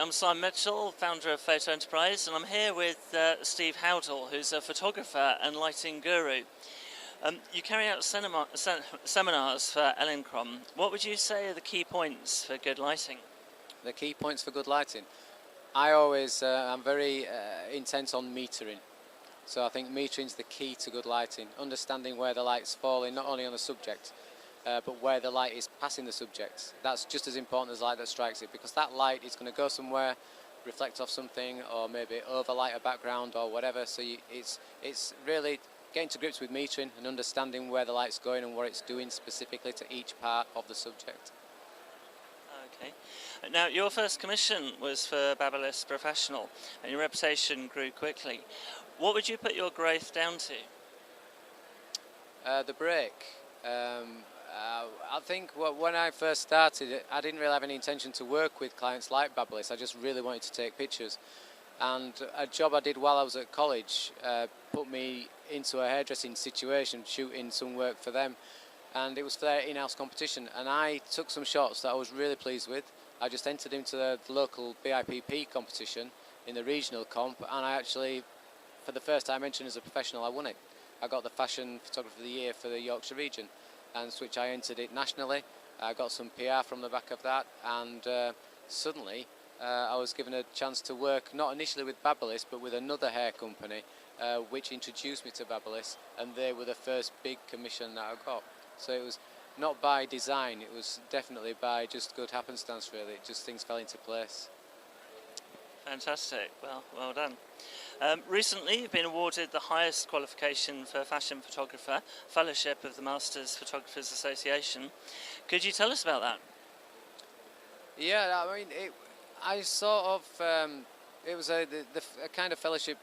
I'm Simon Mitchell, founder of Photo Enterprise, and I'm here with Steve Howdle, who's a photographer and lighting guru. You carry out seminars for Ellencrom. What would you say are the key points for good lighting? The key points for good lighting? I always, I'm very intent on metering. So I think metering is the key to good lighting, understanding where the light's falling, not only on the subject, but where the light is passing the subject. That's just as important as light that strikes it, because that light is going to go somewhere, reflect off something, or maybe overlight a background or whatever. So it's really getting to grips with metering and understanding where the light's going and what it's doing specifically to each part of the subject. Okay. Now, your first commission was for Babyliss Professional, and your reputation grew quickly. What would you put your growth down to? The break. I think when I first started, I didn't really have any intention to work with clients like Babyliss. I just really wanted to take pictures. And a job I did while I was at college put me into a hairdressing situation, shooting some work for them. And it was for their in-house competition. And I took some shots that I was really pleased with. I just entered into the local BIPP competition in the regional comp, and I actually, for the first time entering as a professional, I won it. I got the Fashion Photographer of the Year for the Yorkshire region, and which I entered it nationally. I got some PR from the back of that, and suddenly I was given a chance to work, not initially with Babyliss, but with another hair company, which introduced me to Babyliss, and they were the first big commission that I got. So it was not by design, it was definitely by just good happenstance, really. Just things fell into place. Fantastic. Well done. Recently, you've been awarded the highest qualification for fashion photographer, Fellowship of the Masters Photographers Association. Could you tell us about that? Yeah, I mean, I sort of, it was a kind of fellowship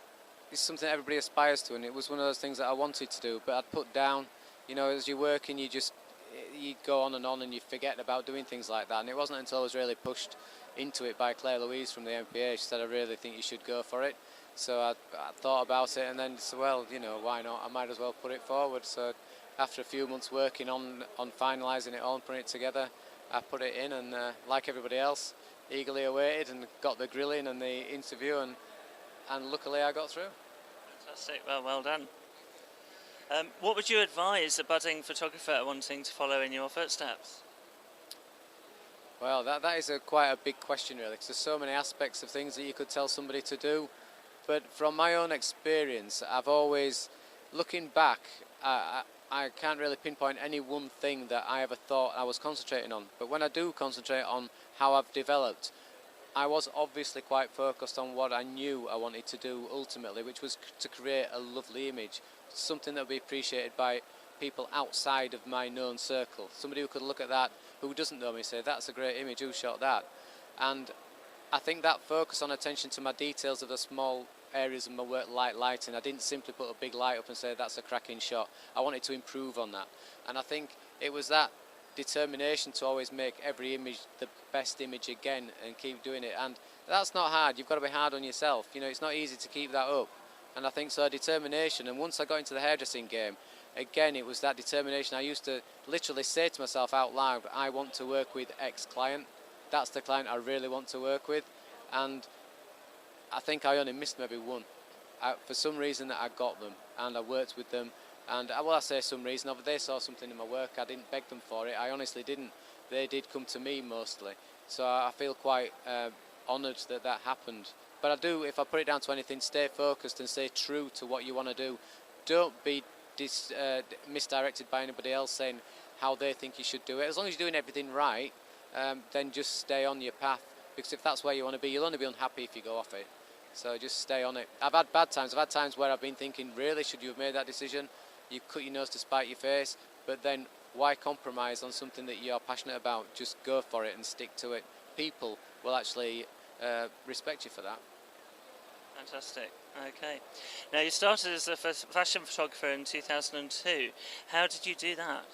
is something everybody aspires to, and it was one of those things that I wanted to do, but I'd put down, you know, as you're working, you go on and you forget about doing things like that. And it wasn't until I was really pushed into it by Claire Louise from the MPA. She said, I really think you should go for it. So I thought about it, and then said, well, you know, why not? I might as well put it forward. So after a few months working on finalising it all and putting it together, I put it in, and like everybody else, eagerly awaited and got the grilling and the interview, and luckily I got through. Fantastic. Well done. What would you advise a budding photographer wanting to follow in your footsteps? Well, that is quite a big question, really, because there's so many aspects of things that you could tell somebody to do. But from my own experience, I've always, looking back, I can't really pinpoint any one thing that I ever thought I was concentrating on. But when I do concentrate on how I've developed, I was obviously quite focused on what I knew I wanted to do ultimately, which was to create a lovely image, something that would be appreciated by people outside of my known circle. Somebody who could look at that, who doesn't know me, say, that's a great image, who shot that? And I think that focus on attention to my details of the small areas of my work, like lighting, I didn't simply put a big light up and say, that's a cracking shot. I wanted to improve on that. And I think it was that determination to always make every image the best image again and keep doing it. And that's not hard. You've got to be hard on yourself. You know, it's not easy to keep that up. And I think so, determination. And once I got into the hairdressing game, again, it was that determination. I used to literally say to myself out loud, I want to work with X client. That's the client I really want to work with. And I think I only missed maybe one. For some reason I got them, and I worked with them. And well, I say some reason, they saw something in my work. I didn't beg them for it. I honestly didn't. They did come to me mostly. So I feel quite honoured that that happened. But I do, if I put it down to anything, stay focused and stay true to what you want to do. Don't be misdirected by anybody else saying how they think you should do it. As long as you're doing everything right, then just stay on your path. Because if that's where you want to be, you'll only be unhappy if you go off it. So just stay on it. I've had bad times. I've had times where I've been thinking, really, should you have made that decision? You cut your nose to spite your face. But then why compromise on something that you're passionate about? Just go for it and stick to it. People will actually respect you for that. Fantastic. Okay. Now, you started as a fashion photographer in 2002. How did you do that?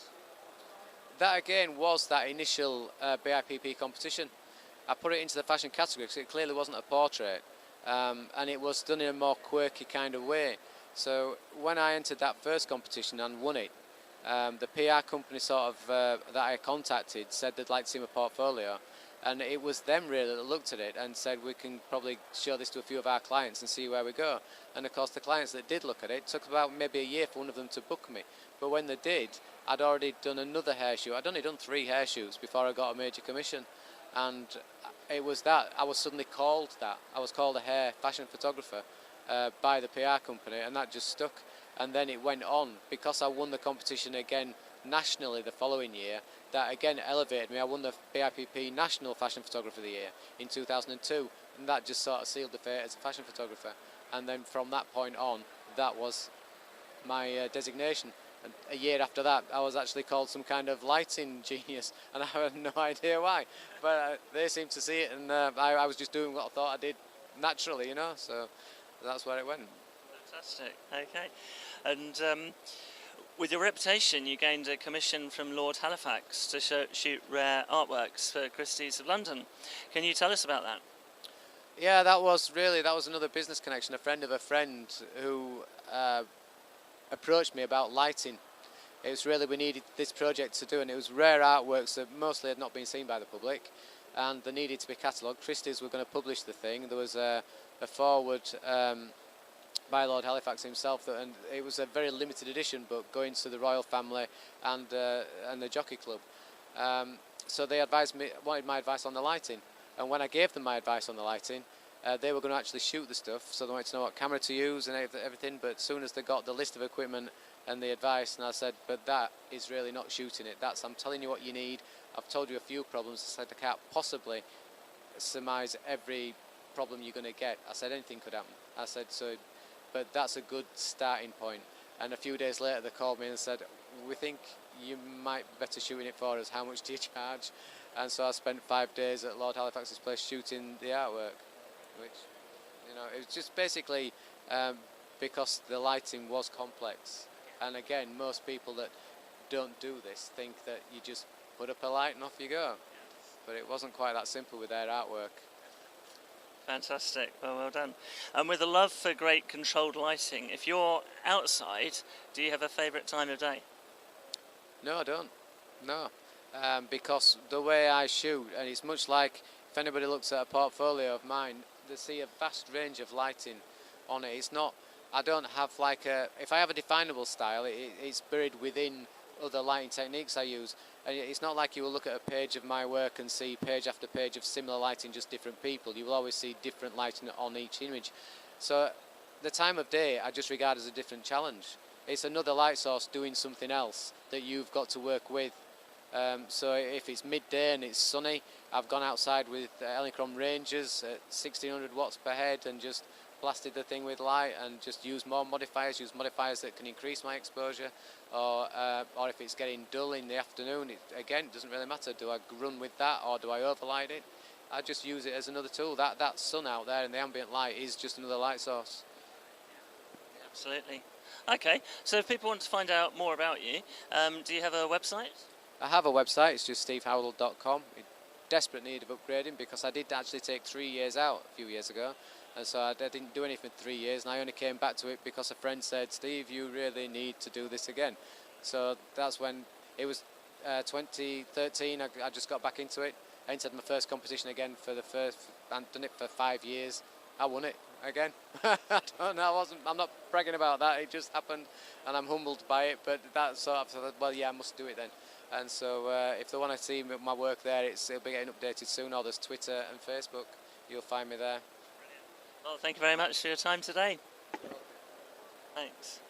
That again was that initial BIPP competition. I put it into the fashion category because it clearly wasn't a portrait, and it was done in a more quirky kind of way. So when I entered that first competition and won it, the PR company sort of that I contacted said they'd like to see my portfolio, And it was them really that looked at it and said, we can probably show this to a few of our clients and see where we go. And of course the clients that did look at it, took about maybe a year for one of them to book me. But when they did, I'd already done another hair shoot. I'd only done 3 hair shoots before I got a major commission. And it was that, I was suddenly called that. I was called a hair fashion photographer by the PR company, and that just stuck. And then it went on, because I won the competition again nationally the following year, that again elevated me. I won the BIPP National Fashion Photographer of the Year in 2002, and that just sort of sealed the fate as a fashion photographer. And then from that point on, that was my designation. And a year after that, I was actually called some kind of lighting genius, and I had no idea why. But they seemed to see it, and I was just doing what I thought I did naturally, you know, so that's where it went. Fantastic, okay. And with your reputation, you gained a commission from Lord Halifax to shoot rare artworks for Christie's of London. Can you tell us about that? Yeah, that was another business connection. A friend of a friend who approached me about lighting. It was really, we needed this project to do, and it was rare artworks that mostly had not been seen by the public, and they needed to be catalogued. Christie's were going to publish the thing. There was a forward by Lord Halifax himself, and it was a very limited edition, but going to the royal family and the jockey club. So they wanted my advice on the lighting, and when I gave them my advice on the lighting, they were going to actually shoot the stuff, so they wanted to know what camera to use and everything. But as soon as they got the list of equipment and the advice, and I said, but that is really not shooting it. I'm telling you what you need. I've told you a few problems. I said, I can't possibly surmise every problem you're going to get. I said, anything could happen. I said, so. But that's a good starting point. And a few days later they called me and said, we think you might be better shooting it for us, how much do you charge? And so I spent 5 days at Lord Halifax's place shooting the artwork, which, you know, it was just basically because the lighting was complex. And again, most people that don't do this think that you just put up a light and off you go. But it wasn't quite that simple with their artwork. Fantastic, well done. And with a love for great controlled lighting, if you're outside, do you have a favourite time of day? No, I don't. No, because the way I shoot, and it's much like if anybody looks at a portfolio of mine, they see a vast range of lighting on it. It's not, I don't have like if I have a definable style, it's buried within other lighting techniques I use. And it's not like you will look at a page of my work and see page after page of similar lighting, just different people. You will always see different lighting on each image. So the time of day I just regard as a different challenge. It's another light source doing something else that you've got to work with. So if it's midday and it's sunny, I've gone outside with Ellicrom Rangers at 1600 watts per head and just blasted the thing with light and just use more modifiers, use modifiers that can increase my exposure. Or if it's getting dull in the afternoon, again, it doesn't really matter. Do I run with that or do I overlight it? I just use it as another tool. That sun out there and the ambient light is just another light source. Absolutely. Okay, so if people want to find out more about you, do you have a website? I have a website, it's just stevehowdle.com. In desperate need of upgrading because I did actually take 3 years out a few years ago. And so I didn't do anything for 3 years, and I only came back to it because a friend said, Steve, you really need to do this again. So that's when it was 2013, I just got back into it. I entered my first competition again I'd done it for 5 years. I won it again. I don't know, I'm not bragging about that, it just happened, and I'm humbled by it, but that's sort of, well, yeah, I must do it then. And so if they want to see my work there, it'll be getting updated soon, or there's Twitter and Facebook, you'll find me there. Well, thank you very much for your time today. Thanks.